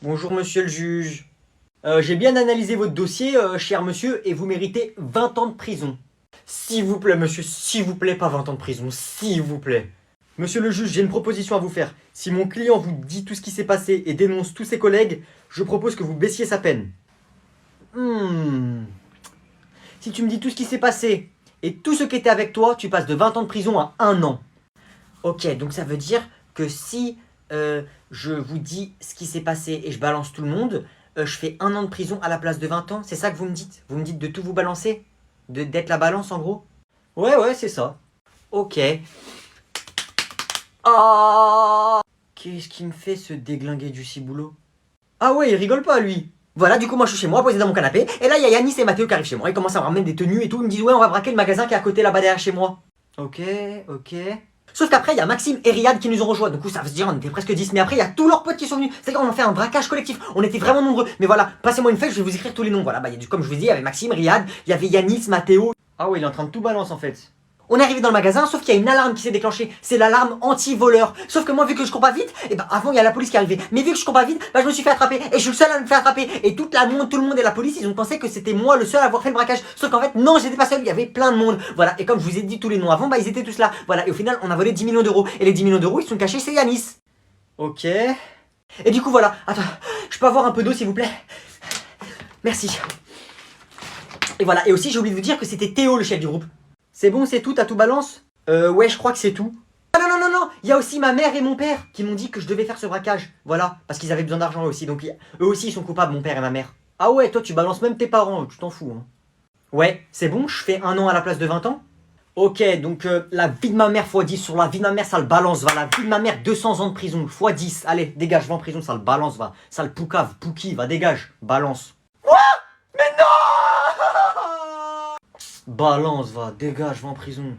Bonjour monsieur le juge. J'ai bien analysé votre dossier, cher monsieur, et vous méritez 20 ans de prison. S'il vous plaît monsieur, s'il vous plaît, pas 20 ans de prison, s'il vous plaît. Monsieur le juge, j'ai une proposition à vous faire. Si mon client vous dit tout ce qui s'est passé et dénonce tous ses collègues, je propose que vous baissiez sa peine. Si tu me dis tout ce qui s'est passé et tout ce qui était avec toi, tu passes de 20 ans de prison à 1 an. Ok, donc ça veut dire que si je vous dis ce qui s'est passé et je balance tout le monde, je fais 1 an de prison à la place de 20 ans. C'est ça que vous me dites? Vous me dites de tout vous balancer? D'être la balance en gros? Ouais, c'est ça. Ok. Ah, qu'est-ce qui me fait ce déglingué du ciboulot? Ah ouais, il rigole pas lui. Voilà, du coup, moi je suis chez moi, posé dans mon canapé, et là il y a Yanis et Mathéo qui arrivent chez moi. Ils commencent à me ramener des tenues et tout. Ils me disent, ouais, on va braquer le magasin qui est à côté là-bas derrière chez moi. Ok. Sauf qu'après, il y a Maxime et Riyad qui nous ont rejoints. Du coup, ça veut dire on était presque 10. Mais après, il y a tous leurs potes qui sont venus. C'est-à-dire qu'on a fait un braquage collectif. On était vraiment nombreux. Mais voilà, passez-moi une feuille, je vais vous écrire tous les noms. Voilà, comme je vous dis, il y avait Maxime, Riyad, il y avait Yanis, Mathéo. Ah ouais, il est en train de tout balancer en fait. On est arrivé dans le magasin, sauf qu'il y a une alarme qui s'est déclenchée. C'est l'alarme anti-voleur. Sauf que moi, vu que je cours pas vite, et avant il y a la police qui est arrivée. Mais vu que je cours pas vite, je me suis fait attraper. Et je suis le seul à me faire attraper. Et tout le monde et la police, ils ont pensé que c'était moi le seul à avoir fait le braquage. Sauf qu'en fait, non, j'étais pas seul, il y avait plein de monde. Voilà, et comme je vous ai dit tous les noms avant, ils étaient tous là. Voilà, et au final, on a volé 10 millions d'euros. Et les 10 millions d'euros, ils sont cachés chez Yanis. Ok. Et du coup, voilà. Attends, je peux avoir un peu d'eau, s'il vous plaît? Merci. Et voilà, et aussi, j'ai oublié de vous dire que c'était Théo, le chef du groupe. C'est bon, c'est tout, t'as tout balance? Ouais, je crois que c'est tout. Ah non, il y a aussi ma mère et mon père qui m'ont dit que je devais faire ce braquage. Voilà, parce qu'ils avaient besoin d'argent eux aussi, donc eux aussi ils sont coupables, mon père et ma mère. Ah ouais, toi tu balances même tes parents, tu t'en fous, hein. Ouais, c'est bon, je fais 1 an à la place de 20 ans? Ok, donc la vie de ma mère x 10 sur la vie de ma mère, ça le balance, va. La vie de ma mère, 200 ans de prison, x 10. Allez, dégage, va en prison, ça le balance, va. Ça le poucave, pouki, va, dégage, balance. Quoi? Mais non! Balance, va, dégage, va en prison.